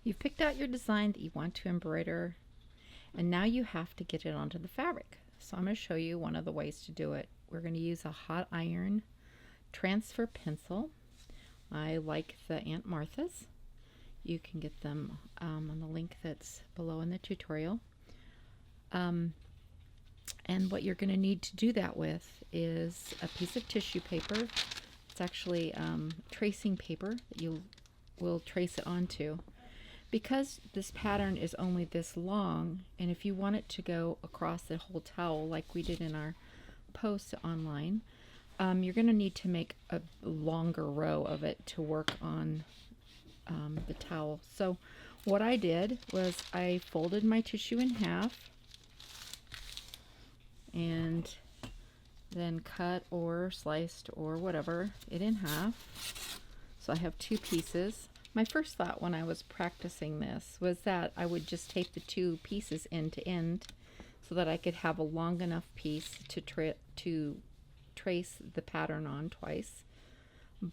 You've picked out your design that you want to embroider, and now you have to get it onto the fabric. So I'm going to show you one of the ways to do it. We're going to use a hot iron transfer pencil. I like the Aunt Martha's. You can get them on the link that's below in the tutorial. And what you're going to need to do that with is a piece of tissue paper. It's actually tracing paper that you will trace it onto. Because this pattern is only this long, and if you want it to go across the whole towel like we did in our post online, you're going to need to make a longer row of it to work on the towel. So what I did was I folded my tissue in half and then cut or sliced or whatever it in half. So I have two pieces. My first thought when I was practicing this was that I would just tape the two pieces end to end so that I could have a long enough piece to trace the pattern on twice.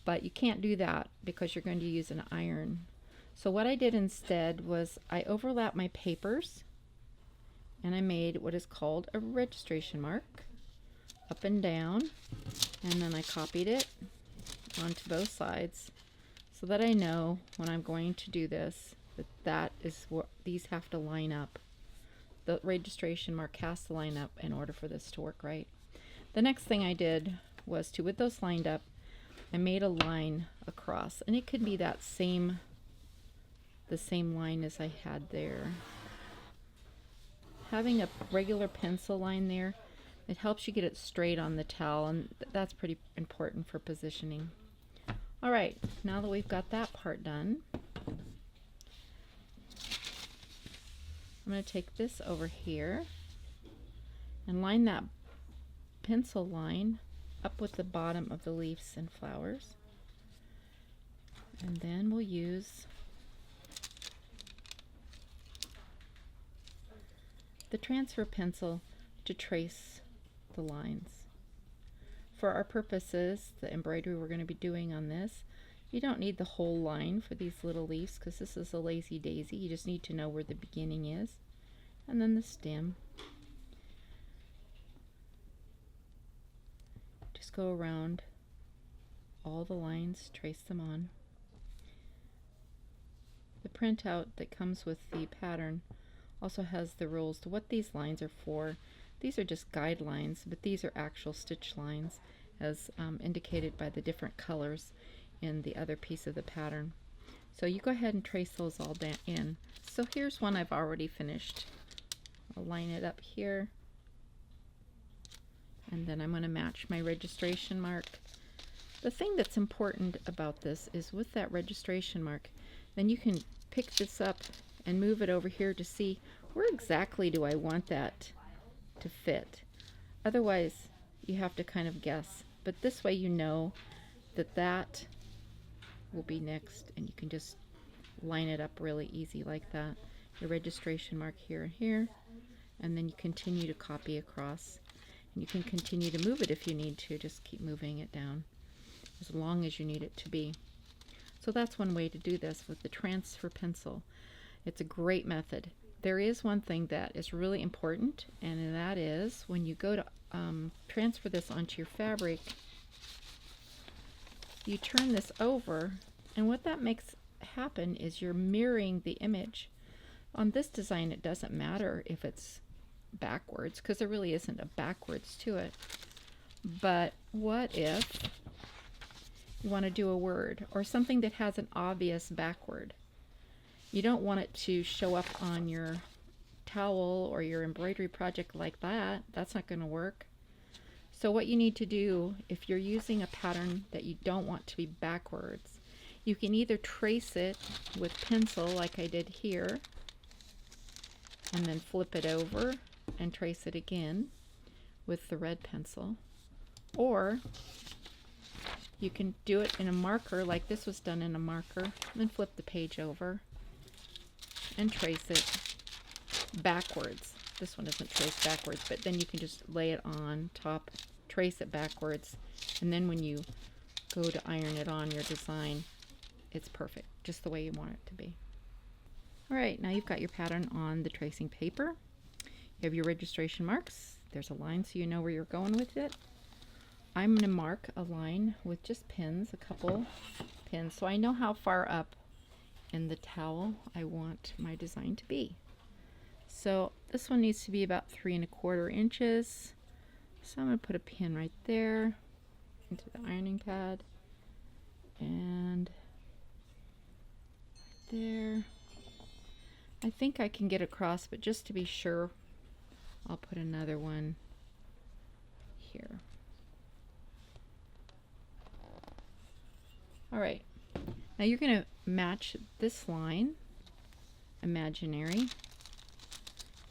But you can't do that because you're going to use an iron. So what I did instead was I overlapped my papers and I made what is called a registration mark up and down, and then I copied it onto both sides so that I know when I'm going to do this that is what these have to line up. The registration mark has to line up in order for this to work right. The next thing I did was with those lined up, I made a line across, and it could be the same line as I had there. Having a regular pencil line there, it helps you get it straight on the towel, and that's pretty important for positioning. All right, now that we've got that part done, I'm going to take this over here and line that pencil line up with the bottom of the leaves and flowers. And then we'll use the transfer pencil to trace the lines. For our purposes, the embroidery we're going to be doing on this, you don't need the whole line for these little leaves because this is a lazy daisy. You just need to know where the beginning is and then the stem. Just go around all the lines, trace them on. The printout that comes with the pattern also has the rules to what these lines are for. These are just guidelines, but these are actual stitch lines as indicated by the different colors in the other piece of the pattern. So you go ahead and trace those all in. So here's one I've already finished. I'll line it up here, and then I'm going to match my registration mark. The thing that's important about this is with that registration mark, then you can pick this up and move it over here to see where exactly do I want that to fit. Otherwise you have to kind of guess, but this way you know that that will be next, and you can just line it up really easy like that. Your registration mark here and here, and then you continue to copy across, and you can continue to move it if you need to. Just keep moving it down as long as you need it to be. So that's one way to do this with the transfer pencil. It's a great method. There is one thing that is really important, and that is when you go to transfer this onto your fabric, you turn this over, and what that makes happen is you're mirroring the image. On this design, it doesn't matter if it's backwards because there really isn't a backwards to it. But what if you want to do a word or something that has an obvious backward? You don't want it to show up on your towel or your embroidery project like that. That's not going to work. So what you need to do, if you're using a pattern that you don't want to be backwards, you can either trace it with pencil like I did here, and then flip it over and trace it again with the red pencil, or you can do it in a marker like this was done in a marker, then flip the page over and trace it backwards. This one isn't traced backwards, but then you can just lay it on top, trace it backwards, and then when you go to iron it on your design, it's perfect, just the way you want it to be. Alright, now you've got your pattern on the tracing paper. You have your registration marks. There's a line so you know where you're going with it. I'm going to mark a line with just pins, a couple pins, so I know how far up in the towel I want my design to be. So this one needs to be about 3¼ inches. So I'm going to put a pin right there into the ironing pad and right there. I think I can get across, but just to be sure, I'll put another one here. Alright, now you're going to match this line, imaginary,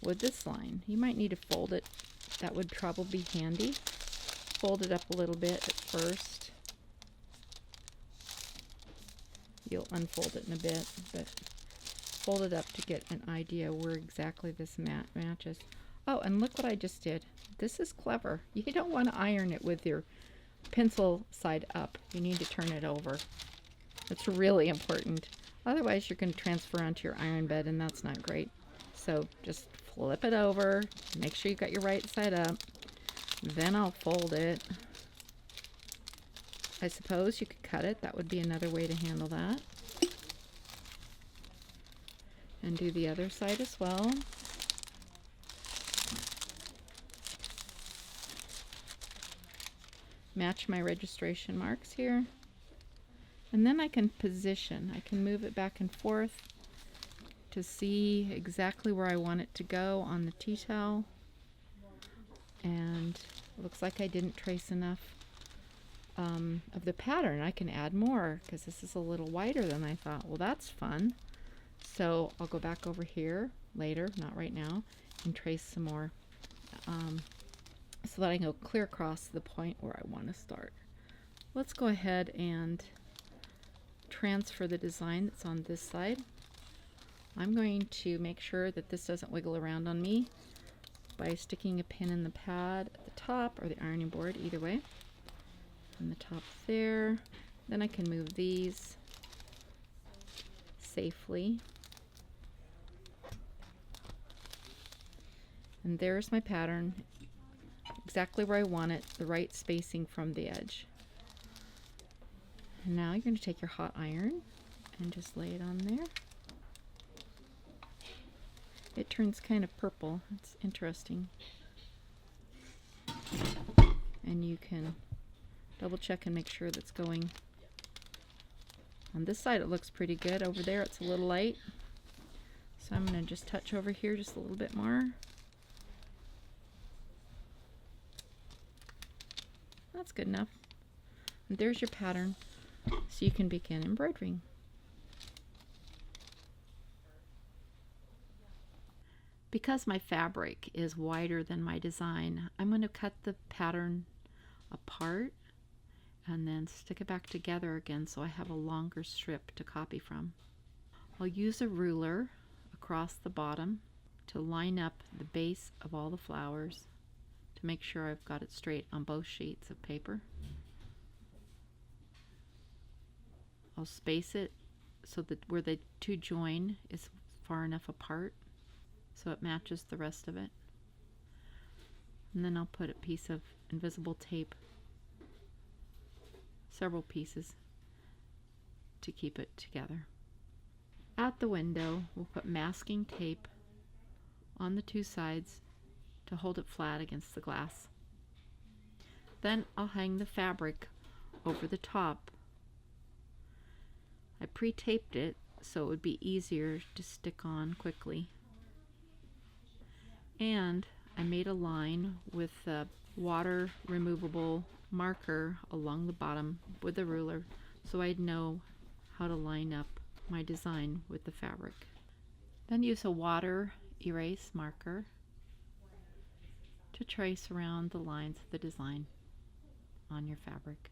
with this line. You might need to fold it. That would probably be handy. Fold it up a little bit at first. You'll unfold it in a bit, but fold it up to get an idea where exactly this matches. Oh, and look what I just did. This is clever. You don't want to iron it with your pencil side up. You need to turn it over. That's really important. Otherwise, you're going to transfer onto your iron bed, and that's not great. So just flip it over. Make sure you've got your right side up. Then I'll fold it. I suppose you could cut it. That would be another way to handle that. And do the other side as well. Match my registration marks here. And then I can position. I can move it back and forth to see exactly where I want it to go on the tea towel. And it looks like I didn't trace enough of the pattern. I can add more because this is a little wider than I thought. Well, that's fun. So I'll go back over here later, not right now, and trace some more so that I can go clear across the point where I want to start. Let's go ahead and transfer the design that's on this side. I'm going to make sure that this doesn't wiggle around on me by sticking a pin in the pad at the top or the ironing board, either way. And the top there. Then I can move these safely. And there's my pattern, exactly where I want it, the right spacing from the edge. And now you're going to take your hot iron and just lay it on there. It turns kind of purple. It's interesting. And you can double check and make sure that's going. On this side it looks pretty good. Over there it's a little light. So I'm going to just touch over here just a little bit more. That's good enough. And there's your pattern, so you can begin embroidering. Because my fabric is wider than my design, I'm going to cut the pattern apart and then stick it back together again so I have a longer strip to copy from. I'll use a ruler across the bottom to line up the base of all the flowers to make sure I've got it straight on both sheets of paper. I'll space it so that where the two join is far enough apart so it matches the rest of it. And then I'll put a piece of invisible tape, several pieces, to keep it together. At the window, we'll put masking tape on the two sides to hold it flat against the glass. Then I'll hang the fabric over the top. I pre-taped it so it would be easier to stick on quickly. And I made a line with a water removable marker along the bottom with a ruler so I'd know how to line up my design with the fabric. Then use a water erase marker to trace around the lines of the design on your fabric.